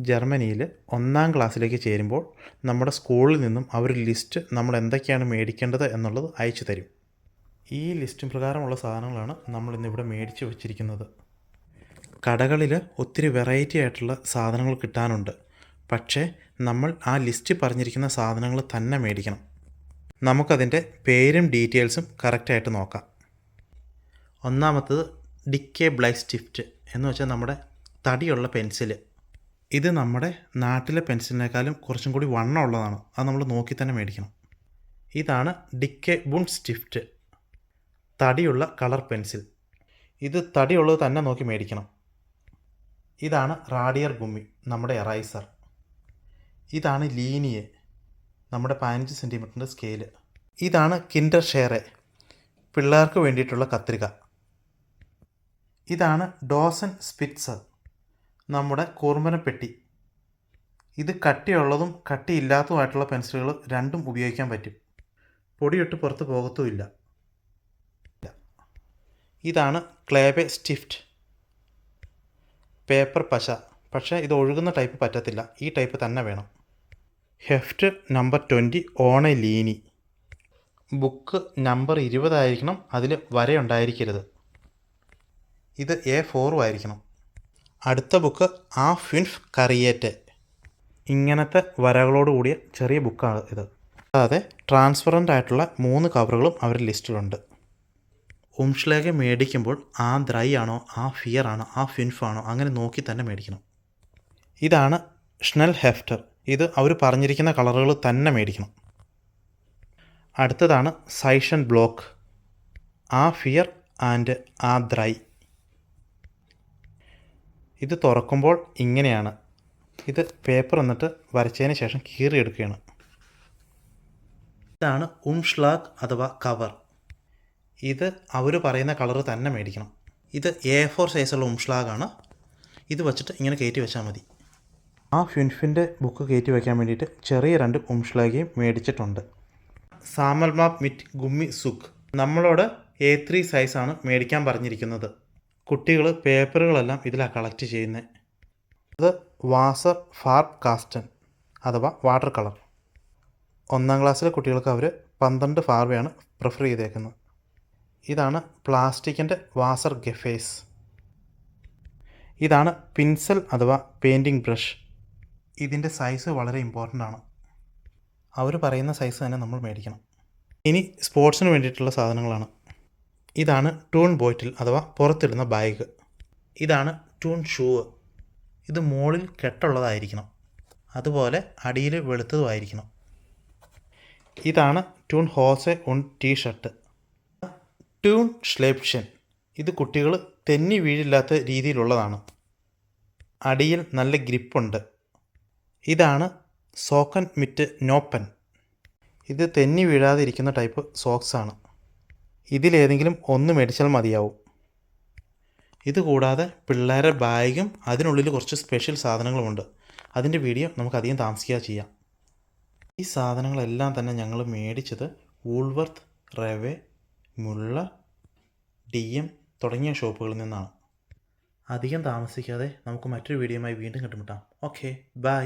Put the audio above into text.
ജർമ്മനിയിൽ 1-ാം ക്ലാസ്സിലേക്ക് ചേരുമ്പോൾ നമ്മുടെ സ്കൂളിൽ നിന്നും അവർ ലിസ്റ്റ് നമ്മൾ എന്തൊക്കെയാണ് മേടിക്കേണ്ടത് എന്നുള്ളത് അയച്ചു തരും. ഈ ലിസ്റ്റ് പ്രകാരമുള്ള സാധനങ്ങളാണ് നമ്മൾ ഇന്നിവിടെ മേടിച്ച് വച്ചിരിക്കുന്നത്. കടകളിൽ ഒത്തിരി വെറൈറ്റി ആയിട്ടുള്ള സാധനങ്ങൾ കിട്ടാനുണ്ട്. പക്ഷേ നമ്മൾ ആ ലിസ്റ്റ് പറഞ്ഞിരിക്കുന്ന സാധനങ്ങൾ തന്നെ മേടിക്കണം. നമുക്കതിൻ്റെ പേരും ഡീറ്റെയിൽസും കറക്റ്റായിട്ട് നോക്കാം. ഒന്നാമത്തത് ഡിക്കെ ബ്ലൈസ്റ്റിഫ്റ്റ് എന്ന് വെച്ചാൽ നമ്മുടെ തടിയുള്ള പെൻസില്. ഇത് നമ്മുടെ നാട്ടിലെ പെൻസിലിനേക്കാളും കുറച്ചും കൂടി വണ്ണമുള്ളതാണ്. അത് നമ്മൾ നോക്കി തന്നെ മേടിക്കണം. ഇതാണ് ഡിക്കെ ബുൺസ്റ്റിഫ്റ്റ്, തടിയുള്ള കളർ പെൻസിൽ. ഇത് തടിയുള്ളത് തന്നെ നോക്കി മേടിക്കണം. ഇതാണ് റാഡിയർ ഗുമ്മി, നമ്മുടെ എറൈസർ. ഇതാണ് ലീനിയെ, നമ്മുടെ 15 സെൻറ്റിമീറ്ററിൻ്റെ സ്കെയില്. ഇതാണ് കിൻഡർ ഷെയറെ, പിള്ളേർക്ക് വേണ്ടിയിട്ടുള്ള കത്രിക. ഇതാണ് ഡോസൻ സ്പിറ്റ്സർ, നമ്മുടെ കൂർമ്മനപ്പെട്ടി. ഇത് കട്ടിയുള്ളതും കട്ടിയില്ലാത്തതുമായിട്ടുള്ള പെൻസിലുകൾ രണ്ടും ഉപയോഗിക്കാൻ പറ്റും. പൊടിയൊട്ട് പുറത്ത് പോകത്തുമില്ല. ഇതാണ് ക്ലേബെ സ്റ്റിഫ്റ്റ്, പേപ്പർ പശ. പക്ഷേ ഇത് ഒഴുകുന്ന ടൈപ്പ് പറ്റത്തില്ല, ഈ ടൈപ്പ് തന്നെ വേണം. ഹെഫ്റ്റ് നമ്പർ 20 ഓണ ലീനി. ബുക്ക് നമ്പർ 20 ആയിരിക്കണം, അതിൽ വരയുണ്ടായിരിക്കരുത്. ഇത് A4 ആയിരിക്കണം. അടുത്ത ബുക്ക് ആ ഫിൻഫ് കറിയേറ്റ്. ഇങ്ങനത്തെ വരകളോട് കൂടിയ ചെറിയ ബുക്കാണ് ഇത്. അതായത് ട്രാൻസ്പെറൻ്റ് ആയിട്ടുള്ള 3 കവറുകളും അവരുടെ ലിസ്റ്റിലുണ്ട്. ഉംഷ്ലേഖ മേടിക്കുമ്പോൾ ആ ദ്രൈ ആണോ, ആ ഫിയർ ആണോ, ആ ഫിൻഫ് ആണോ, അങ്ങനെ നോക്കി തന്നെ മേടിക്കണം. ഇതാണ് ഷ്നെൽ ഹെഫ്റ്റർ. ഇത് അവർ പറഞ്ഞിരിക്കുന്ന കളറുകൾ തന്നെ മേടിക്കണം. അടുത്തതാണ് സൈഷൻ ബ്ലോക്ക്, ആ ഫിയർ ആൻഡ് ആ ദ്രൈ. ഇത് തുറക്കുമ്പോൾ ഇങ്ങനെയാണ്. ഇത് പേപ്പർ എന്നിട്ട് വരച്ചതിന് ശേഷം കീറിയെടുക്കുകയാണ്. ഇതാണ് ഉംഷ്ലാഗ് അഥവാ കവർ. ഇത് അവർ പറയുന്ന കളറ് തന്നെ മേടിക്കണം. ഇത് A4 സൈസുള്ള ഉംഷ്ലാഗാണ്. ഇത് വച്ചിട്ട് ഇങ്ങനെ കയറ്റി വെച്ചാൽ മതി. ആ ഫിൻഫിൻ്റെ ബുക്ക് കയറ്റി വയ്ക്കാൻ വേണ്ടിയിട്ട് ചെറിയ 2 ഉംഷ്ലാഗയും മേടിച്ചിട്ടുണ്ട്. സാമൽമാപ്പ് മിറ്റ് ഗുമ്മി സുഖ്. നമ്മളോട് A3 സൈസാണ് മേടിക്കാൻ പറഞ്ഞിരിക്കുന്നത്. കുട്ടികൾ പേപ്പറുകളെല്ലാം ഇതിലാണ് കളക്ട് ചെയ്യുന്നത്. ഇത് വാസർ ഫാർബ് കാസ്റ്റൻ അഥവാ വാട്ടർ കളർ. 1-ാം ക്ലാസ്സിലെ കുട്ടികൾക്ക് അവർ 12 ഫാർബയാണ് പ്രിഫർ ചെയ്തേക്കുന്നത്. ഇതാണ് പ്ലാസ്റ്റിക്കിൻ്റെ വാസർ ഗെഫേസ്. ഇതാണ് പിൻസൽ അഥവാ പെയിൻറ്റിംഗ് ബ്രഷ്. ഇതിൻ്റെ സൈസ് വളരെ ഇമ്പോർട്ടൻ്റ് ആണ്. അവർ പറയുന്ന സൈസ് തന്നെ നമ്മൾ മേടിക്കണം. ഇനി സ്പോർട്സിന് വേണ്ടിയിട്ടുള്ള സാധനങ്ങളാണ്. ഇതാണ് ടൂൺ ബോറ്റിൽ അഥവാ പുറത്തിടുന്ന ബാഗ്. ഇതാണ് ടൂൺ ഷൂവ്. ഇത് മുകളിൽ കെട്ടുള്ളതായിരിക്കണം, അതുപോലെ അടിയിൽ വെളുത്തതുമായിരിക്കണം. ഇതാണ് ടൂൺ ഹോസെ ഉൺ ടീഷർട്ട്. ടൂൺ ഷ്ലേപ്ഷൻ. ഇത് കുട്ടികൾ തെന്നി വീഴില്ലാത്ത രീതിയിലുള്ളതാണ്. അടിയിൽ നല്ല ഗ്രിപ്പുണ്ട്. ഇതാണ് സോക്കൻ മിറ്റ് നോപ്പൻ. ഇത് തെന്നി വീഴാതെ ഇരിക്കുന്ന ടൈപ്പ് സോക്സാണ്. ഇതിലേതെങ്കിലും ഒന്ന് മേടിച്ചാൽ മതിയാവും. ഇതുകൂടാതെ പിള്ളേരുടെ ബാഗും അതിനുള്ളിൽ കുറച്ച് സ്പെഷ്യൽ സാധനങ്ങളുമുണ്ട്. അതിൻ്റെ വീഡിയോ നമുക്കധികം താമസിക്കാതെ ചെയ്യാം. ഈ സാധനങ്ങളെല്ലാം തന്നെ ഞങ്ങൾ മേടിച്ചത് വൂൾവർത്ത്, റെവെ, മുള്ള, DM തുടങ്ങിയ ഷോപ്പുകളിൽ നിന്നാണ്. അധികം താമസിക്കാതെ നമുക്ക് മറ്റൊരു വീഡിയോയുമായി വീണ്ടും കണ്ടുമുട്ടാം. Okay, by.